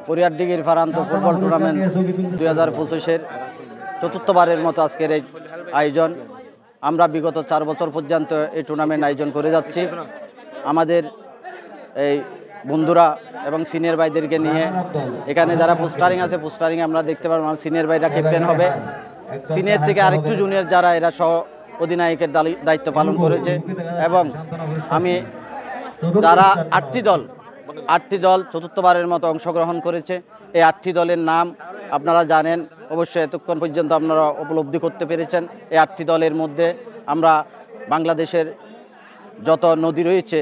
পরিহারদিঘির ফারান্ত football tournament 2025-এর চতুর্থবারের মতো আজকের এই আয়োজন। আমরা বিগত 4 বছর পর্যন্ত এই টুর্নামেন্ট আয়োজন করে যাচ্ছি। আমাদের এই বন্ধুরা এবং সিনিয়র ভাইদেরকে নিয়ে এখানে যারা পোস্টারিং আছে, পোস্টারিংয়ে আমরা দেখতে পারবো আমার সিনিয়র ভাইরা ক্যাপ্টেন হবে। সিনিয়র থেকে আরেকটু জুনিয়র যারা এরা সহ অধিনায়কের দায়িত্ব পালন করেছে। এবং আমি যারা 8টি দল চতুর্থবারের মতো অংশগ্রহণ করেছে, এই 8টি দলের নাম আপনারা জানেন, অবশ্যই এতক্ষণ পর্যন্ত আপনারা উপলব্ধি করতে পেরেছেন। এই 8টি দলের মধ্যে আমরা বাংলাদেশের যত নদী রয়েছে,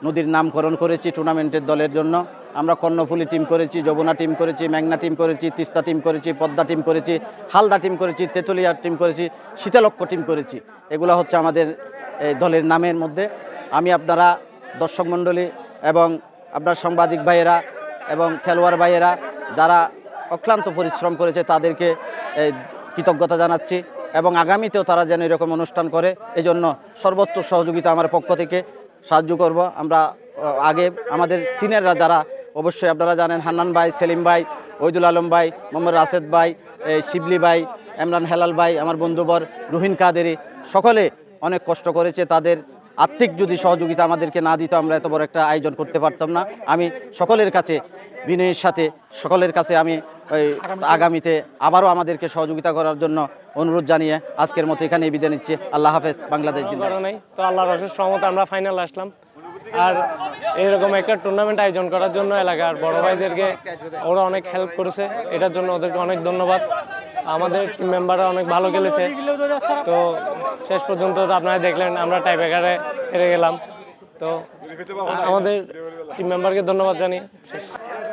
নদীর নামকরণ করেছি টুর্নামেন্টের দলের জন্য। আমরা কর্ণফুলী টিম করেছি, যমুনা টিম করেছি, মেঘনা টিম করেছি, তিস্তা টিম করেছি, পদ্মা টিম করেছি, হালদা টিম করেছি, তেঁতুলিয়া টিম করেছি, শীতলক্ষ টিম করেছি। এগুলো হচ্ছে আমাদের এই দলের নামের মধ্যে। আমি আপনারা দর্শক মণ্ডলী এবং আপনার সাংবাদিক ভাইয়েরা এবং খেলোয়াড় ভাইয়েরা যারা অক্লান্ত পরিশ্রম করেছে তাদেরকে কৃতজ্ঞতা জানাচ্ছি এবং আগামীতেও তারা যেন এরকম অনুষ্ঠান করে এই জন্য সর্বোচ্চ সহযোগিতা আমার পক্ষ থেকে সাহায্য করব। আমরা আগে আমাদের সিনিয়ররা যারা অবশ্যই আপনারা জানেন, হান্নান ভাই, সেলিম ভাই, ওইদুল আলম ভাই, মোহাম্মদ রাশেদ ভাই, শিবলি ভাই, ইমরান হেলাল ভাই, আমার বন্ধুবর রুহিন কাদেরি, সকলে অনেক কষ্ট করেছে। তাদের আর্থিক যদি সহযোগিতা আমাদেরকে না দিত আমরা এত বড় একটা আয়োজন করতে পারতাম না। আমি সকলের কাছে বিনয়ের সাথে সকলের কাছে আমি আগামীতে আবারও আমাদেরকে সহযোগিতা করার জন্য অনুরোধ জানিয়ে আজকের মতো এখানে বিদায় নিচ্ছি। আল্লাহ হাফেজ। বাংলাদেশ জিন্দাবাদ। তো আল্লাহর অশেষ রহমতে আমরা ফাইনাল আসলাম। আর এরকম একটা টুর্নামেন্ট আয়োজন করার জন্য এলাকার বড় ভাইদেরকে ওরা অনেক হেল্প করেছে, এটার জন্য ওদেরকে অনেক ধন্যবাদ। আমাদের টিম মেম্বাররা অনেক ভালো খেলেছে। তো শেষ পর্যন্ত আপনারা দেখলেন আমরা টাই ব্রেকারে হেরে গেলাম। তো আমাদের টিম মেম্বারকে ধন্যবাদ জানিয়ে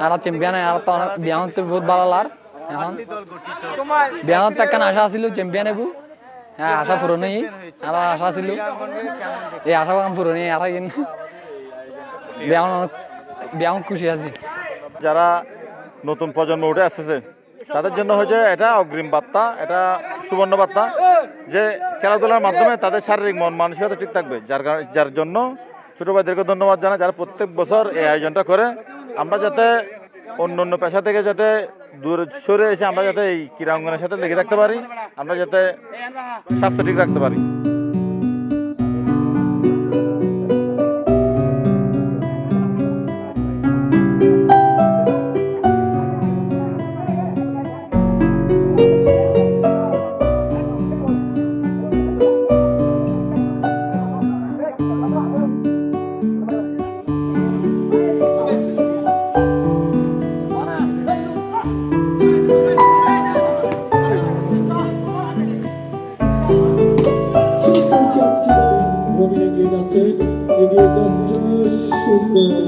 আর চ্যাম্পিয়ন আর তো বিয়াহত বহুত ভালো লার। এখন বিয়াহত একটা আশা ছিল চ্যাম্পিয়ন হবো, হ্যাঁ আশা পূরণ হই। আর আশা ছিল এই আশা পূরণ হই। আর কিন্তু বিয়াহ খুশি আছি। যারা নতুন প্রজন্ম উঠে আসতেছে তাদের জন্য হয়েছে এটা অগ্রিম বার্তা, এটা সুবর্ণ বার্তা যে খেলাধুলার মাধ্যমে তাদের শারীরিক মন মানসিকতা ঠিক থাকবে। যার জন্য ছোটো ভাইদেরকে ধন্যবাদ জানাই যারা প্রত্যেক বছর এই আয়োজনটা করে। আমরা যাতে অন্য পেশা থেকে যাতে দূরে সরে এসে আমরা যাতে এই ক্রীড়াঙ্গনের সাথে লেগে থাকতে পারি, আমরা যাতে স্বাস্থ্য ঠিক রাখতে পারি। এগিয়ে যাচ্ছে, এগিয়ে যাচ্ছে সুন্দর।